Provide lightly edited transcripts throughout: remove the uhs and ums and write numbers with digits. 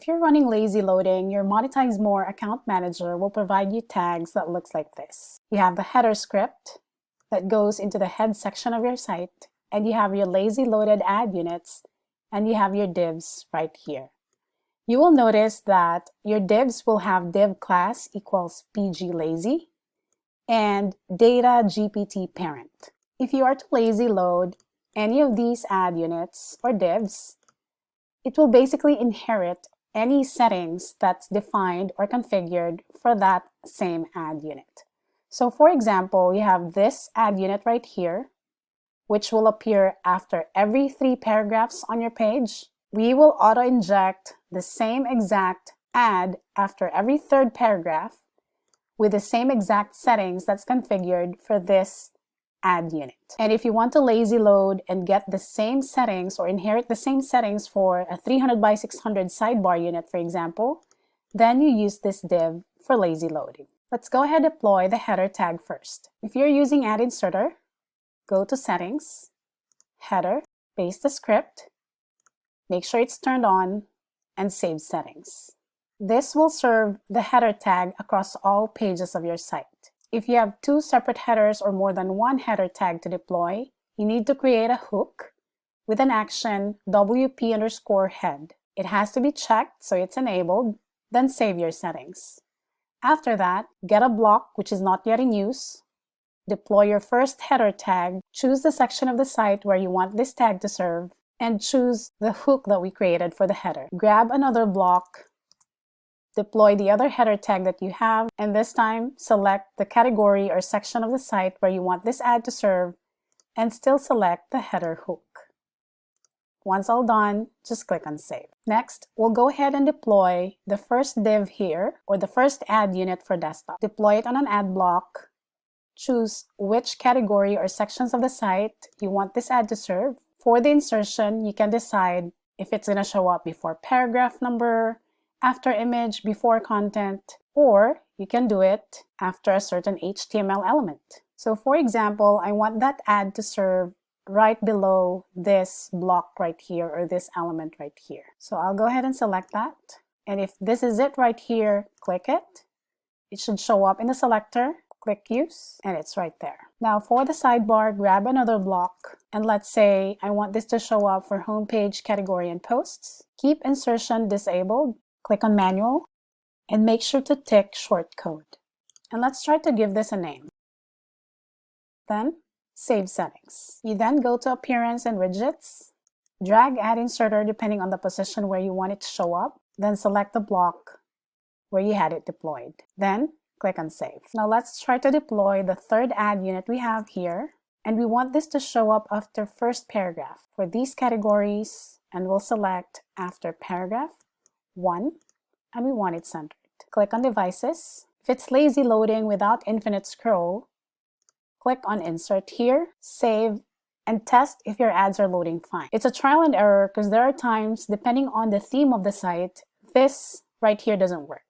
If you're running lazy loading, your MonetizeMore account manager will provide you tags that looks like this. You have the header script that goes into the head section of your site, and you have your lazy loaded ad units, and you have your divs right here. You will notice that your divs will have div class equals PG lazy and data GPT parent. If you are to lazy load any of these ad units or divs, it will basically inherit any settings that's defined or configured for that same ad unit. So for example, you have this ad unit right here, which will appear after every 3 paragraphs on your page. We will auto-inject the same exact ad after every 3rd paragraph with the same exact settings that's configured for this ad unit. And if you want to lazy load and get the same settings or inherit the same settings for a 300 by 600 sidebar unit, for example, then you use this div for lazy loading. Let's go ahead and deploy the header tag first. If you're using Ad Inserter, go to Settings, Header, paste the script, make sure it's turned on, and save settings. This will serve the header tag across all pages of your site. If you have 2 separate headers or more than 1 header tag to deploy, you need to create a hook with an action WP_head. It has to be checked so it's enabled, then save your settings. After that, get a block which is not yet in use, deploy your first header tag, choose the section of the site where you want this tag to serve, and choose the hook that we created for the header. Grab another block, deploy the other header tag that you have, and this time select the category or section of the site where you want this ad to serve, and still select the header hook. Once all done, just click on Save. Next, we'll go ahead and deploy the first div here, or the first ad unit for desktop. Deploy it on an ad block, choose which category or sections of the site you want this ad to serve. For the insertion, you can decide if it's going to show up before paragraph number, after image, before content, or you can do it after a certain HTML element. So for example, I want that ad to serve right below this block right here or this element right here. So I'll go ahead and select that. And if this is it right here, click it. It should show up in the selector. Click Use, and it's right there. Now for the sidebar, grab another block, and let's say I want this to show up for homepage, category, and posts. Keep insertion disabled. Click on Manual, and make sure to tick Shortcode. And let's try to give this a name. Then save settings. You then go to Appearance and Widgets, drag Ad Inserter depending on the position where you want it to show up, then select the block where you had it deployed. Then click on Save. Now let's try to deploy the 3rd ad unit we have here, and we want this to show up after first paragraph for these categories, and we'll select after paragraph 1, and we want it centered. Click on Devices. If it's lazy loading without infinite scroll, click on Insert here, save, and test if your ads are loading fine. It's a trial and error because there are times, depending on the theme of the site, this right here doesn't work.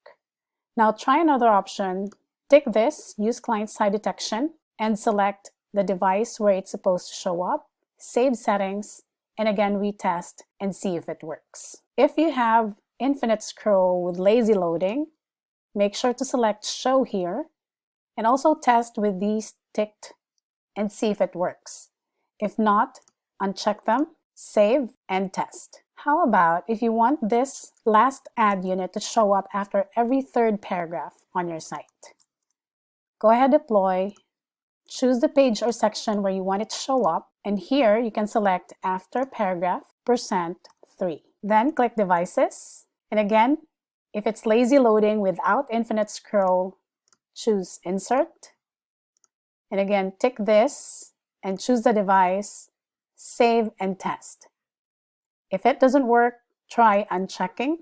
Now try another option. Tick this, use client-side detection, and select the device where it's supposed to show up, save settings, and again retest and see if it works. If you have infinite scroll with lazy loading, make sure to select Show here, and also test with these ticked and see if it works. If not, uncheck them, save, and test. How about if you want this last ad unit to show up after every 3rd paragraph on your site? Go ahead, deploy, choose the page or section where you want it to show up, and here you can select after paragraph %3. Then click Devices, and again, if it's lazy loading without infinite scroll, choose Insert, and again tick this and choose the device, save, and test. If it doesn't work, try unchecking,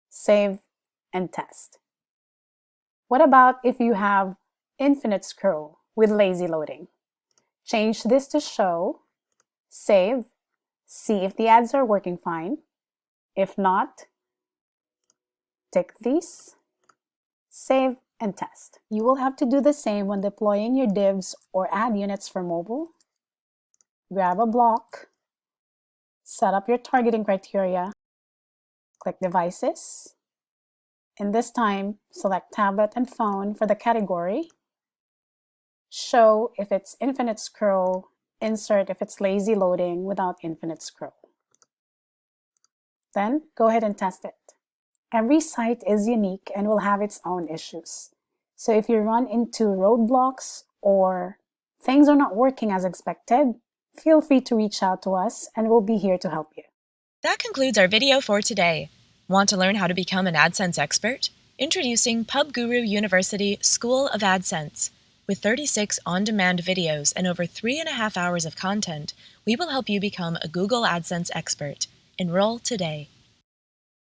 save, and test. What about if you have infinite scroll with lazy loading? Change this to Show, save, see if the ads are working fine. If not, tick these, save, and test. You will have to do the same when deploying your divs or ad units for mobile. Grab a block, set up your targeting criteria, Click Devices. And this time, select Tablet and Phone for the category. Show if it's infinite scroll, insert if it's lazy loading without infinite scroll. Then go ahead and test it. Every site is unique and will have its own issues. So if you run into roadblocks or things are not working as expected, feel free to reach out to us and we'll be here to help you. That concludes our video for today. Want to learn how to become an AdSense expert? Introducing PubGuru University School of AdSense. With 36 on-demand videos and over 3.5 hours of content, we will help you become a Google AdSense expert. Enroll today.